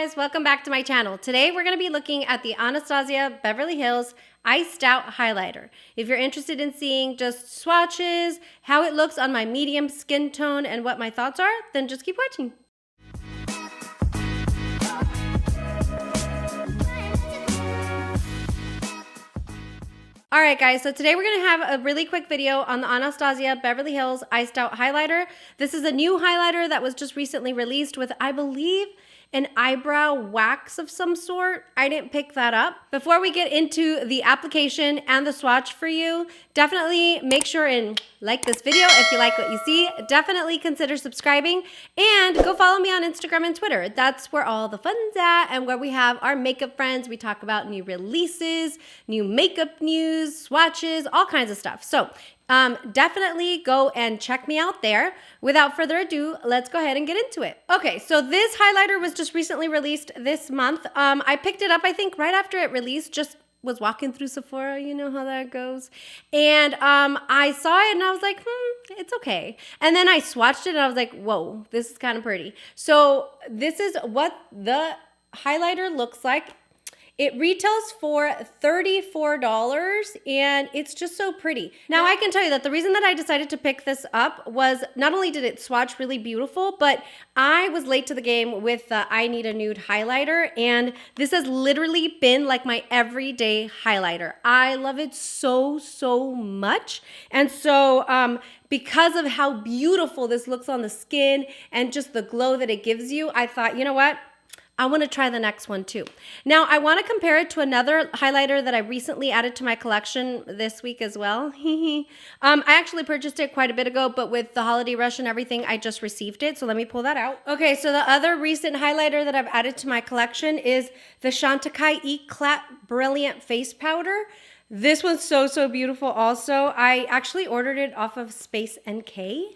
guys, welcome back to my channel. Today we're going to be looking at the Anastasia Beverly Hills Iced Out Highlighter. If you're interested in seeing just swatches, how it looks on my medium skin tone, and what my thoughts are, then just keep watching. Alright guys, so today we're going to have a really quick video on the Anastasia Beverly Hills Iced Out Highlighter. This is a new highlighter that was just recently released with, I believe, an eyebrow wax of some sort. I didn't pick that up. Before we get into the application and the swatch for you, definitely make sure and like this video if you like what you see. Definitely consider subscribing and go follow me on Instagram and Twitter. That's where all the fun's at and where we have our makeup friends. We talk about new releases, new makeup news, swatches, all kinds of stuff. So definitely go and check me out there. Without further ado, let's go ahead and get into it. Okay, so this highlighter was just recently released this month. I picked it up, I think, right after it released, just was walking through Sephora, you know how that goes. And I saw it and I was like, it's okay. And then I swatched it and I was like, whoa, this is kind of pretty. So this is what the highlighter looks like. It retails for $34 and it's just so pretty. Now I can tell you that the reason that I decided to pick this up was not only did it swatch really beautiful, but I was late to the game with the I Need a Nude highlighter, and this has literally been like my everyday highlighter. I love it so, so much. And so because of how beautiful this looks on the skin and just the glow that it gives you, I thought, you know what? I want to try the next one too. Now, I want to compare it to another highlighter that I recently added to my collection this week as well. I actually purchased it quite a bit ago, but with the holiday rush and everything, I just received it. So let me pull that out. Okay, so the other recent highlighter that I've added to my collection is the Chantecaille Eclat Brilliant Face Powder. This one's so, so beautiful also. I actually ordered it off of Space NK.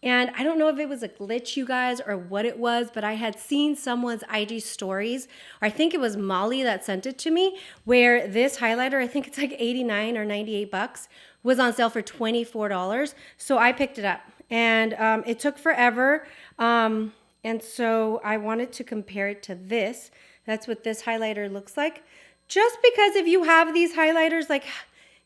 And I don't know if it was a glitch, you guys, or what it was, but I had seen someone's IG stories, or I think it was Molly that sent it to me, where this highlighter, I think it's like 89 or 98 bucks, was on sale for $24. So I picked it up, and it took forever. And so I wanted to compare it to this. That's what this highlighter looks like. Just because if you have these highlighters, like,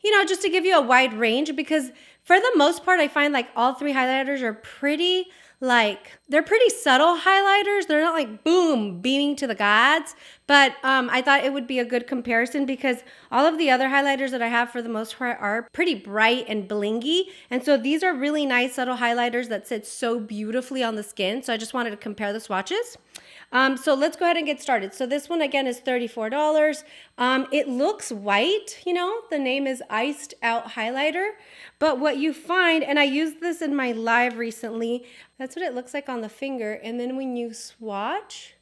you know, just to give you a wide range, because for the most part, I find like all three highlighters are pretty, they're pretty subtle highlighters. They're not like, boom, beaming to the gods. But I thought it would be a good comparison because all of the other highlighters that I have for the most part are pretty bright and blingy. And so these are really nice subtle highlighters that sit so beautifully on the skin. So I just wanted to compare the swatches. So let's go ahead and get started. So this one again is $34. It looks white, you know, the name is Iced Out Highlighter. But what you find, and I used this in my live recently, that's what it looks like on the finger. And then when you swatch,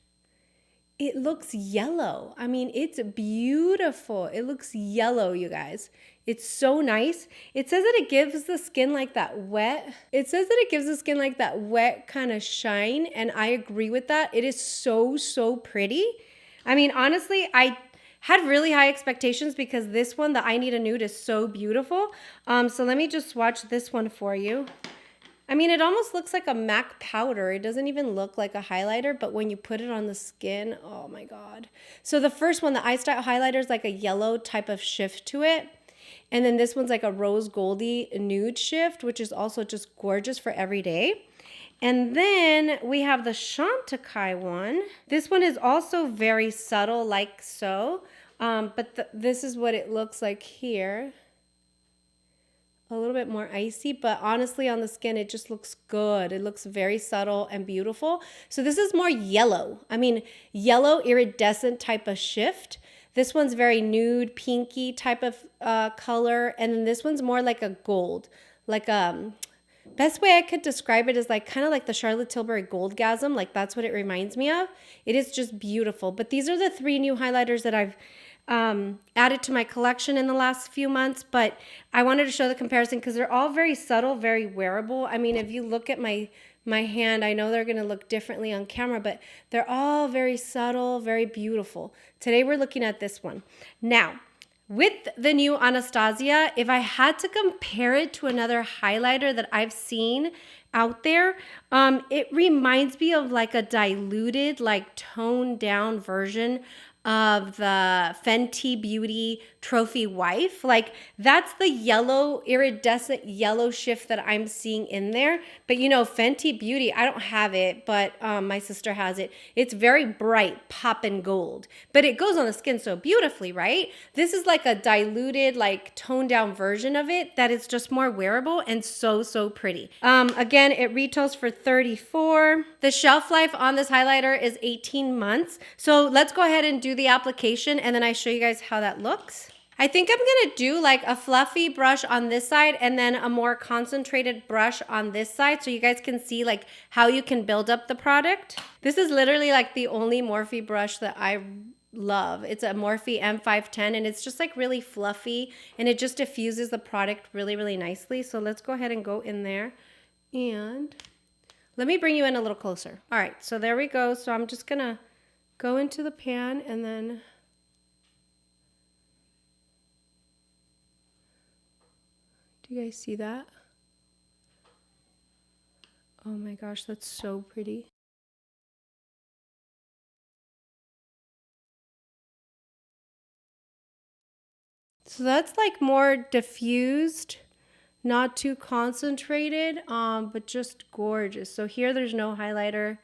it looks yellow. I mean, it's beautiful. It looks yellow, you guys. It's so nice. It says that it gives the skin like that wet. It says that it gives the skin like that wet kind of shine, and I agree with that. It is so, so pretty. I mean, honestly, I had really high expectations because this one, the I Need a Nude, is so beautiful. So let me just swatch this one for you. I mean, it almost looks like a MAC powder. It doesn't even look like a highlighter, but when you put it on the skin, oh my God. So the first one, the Iced Out Highlighter, is like a yellow type of shift to it. And then this one's like a rose goldy nude shift, which is also just gorgeous for every day. And then we have the Chantecaille one. This one is also very subtle, like so. But this is what it looks like here. A little bit more icy, but honestly on the skin it just looks good. It looks very subtle and beautiful. So this is more yellow. I mean, yellow iridescent type of shift. This one's very nude, pinky type of color, and then this one's more like a gold. Like best way I could describe it is like kind of like the Charlotte Tilbury Goldgasm. Like that's what it reminds me of. It is just beautiful. But these are the three new highlighters that I've added to my collection in the last few months, but I wanted to show the comparison because they're all very subtle, very wearable. I mean, if you look at my hand, I know they're going to look differently on camera, but they're all very subtle, very beautiful. Today we're looking at this one. Now, with the new Anastasia, if I had to compare it to another highlighter that I've seen out there. It reminds me of like a diluted, like toned down version of the Fenty Beauty Trophy Wife. Like that's the yellow, iridescent yellow shift that I'm seeing in there. But you know, Fenty Beauty, I don't have it, but my sister has it. It's very bright, poppin' gold, but it goes on the skin so beautifully, right? This is like a diluted, like toned down version of it that is just more wearable and so pretty. Again, it retails for $34. The shelf life on this highlighter is 18 months. So let's go ahead and do the application and then I show you guys how that looks. I think I'm gonna do like a fluffy brush on this side and then a more concentrated brush on this side so you guys can see like how you can build up the product. This is literally like the only Morphe brush that I love. It's a Morphe M510 and it's just like really fluffy and it just diffuses the product really nicely. So let's go ahead and go in there and let me bring you in a little closer. All right, so there we go. So I'm just gonna go into the pan and then do you guys see that? Oh my gosh, that's so pretty. So that's like more diffused, not too concentrated, but just gorgeous. So here there's no highlighter.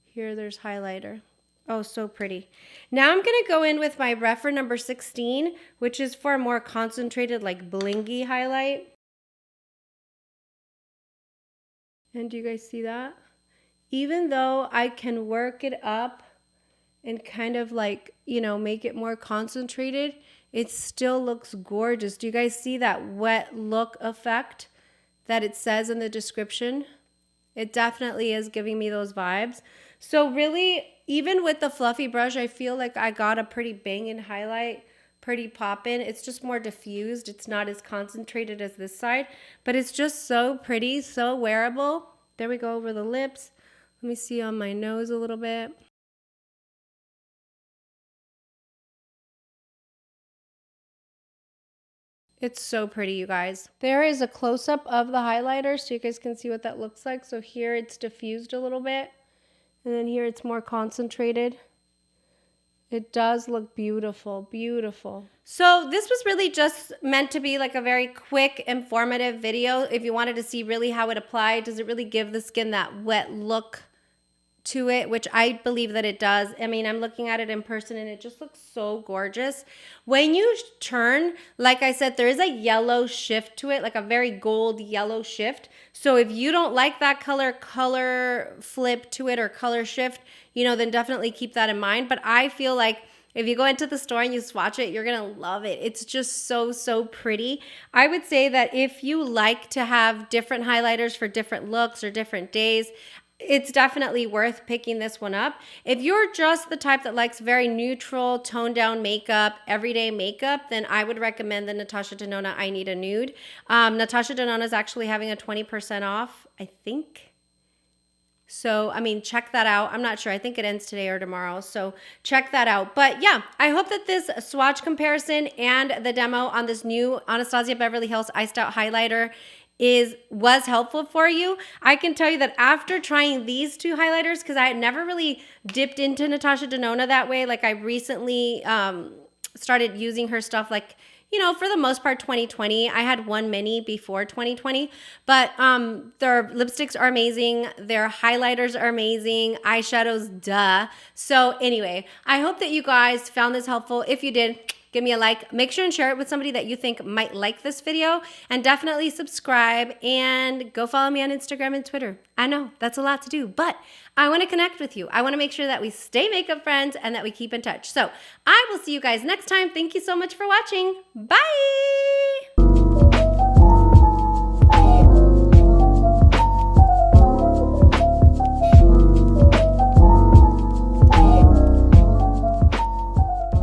Here there's highlighter. Oh, so pretty. Now I'm gonna go in with my Refer number 16, which is for a more concentrated, like blingy highlight. And do you guys see that? Even though I can work it up and kind of like, you know, make it more concentrated, it still looks gorgeous. Do you guys see that wet look effect that it says in the description? It definitely is giving me those vibes. So really, even with the fluffy brush, I feel like I got a pretty banging highlight, pretty poppin'. It's just more diffused. It's not as concentrated as this side, but it's just so pretty, so wearable. There we go over the lips. Let me see on my nose a little bit. It's so pretty, you guys. There is a close-up of the highlighter so you guys can see what that looks like. So here it's diffused a little bit, and then here it's more concentrated. It does look beautiful, beautiful. So this was really just meant to be like a very quick, informative video. If you wanted to see really how it applied, does it really give the skin that wet look to it, which I believe that it does. I mean, I'm looking at it in person and it just looks so gorgeous. When you turn, like I said, there is a yellow shift to it, like a very gold yellow shift. So if you don't like that color flip to it or color shift, you know, then definitely keep that in mind. But I feel like if you go into the store and you swatch it, you're gonna love it. It's just so pretty. I would say that if you like to have different highlighters for different looks or different days, it's definitely worth picking this one up. If you're just the type that likes very neutral, toned down makeup, everyday makeup, then I would recommend the Natasha Denona I Need a Nude. Natasha Denona is actually having a 20% off, I think. So, I mean, check that out. I'm not sure. I think it ends today or tomorrow. So check that out. But yeah, I hope that this swatch comparison and the demo on this new Anastasia Beverly Hills Iced Out Highlighter was helpful for you. I can tell you that after trying these two highlighters, because I had never really dipped into Natasha Denona that way, like I recently started using her stuff like, you know, for the most part 2020. I had one mini before 2020, but their lipsticks are amazing. Their highlighters are amazing. Eyeshadows, duh. So anyway, I hope that you guys found this helpful. If you did, give me a like. Make sure and share it with somebody that you think might like this video, and definitely subscribe and go follow me on Instagram and Twitter. I know that's a lot to do, but I want to connect with you. I want to make sure that we stay makeup friends and that we keep in touch. So I will see you guys next time. Thank you so much for watching. Bye.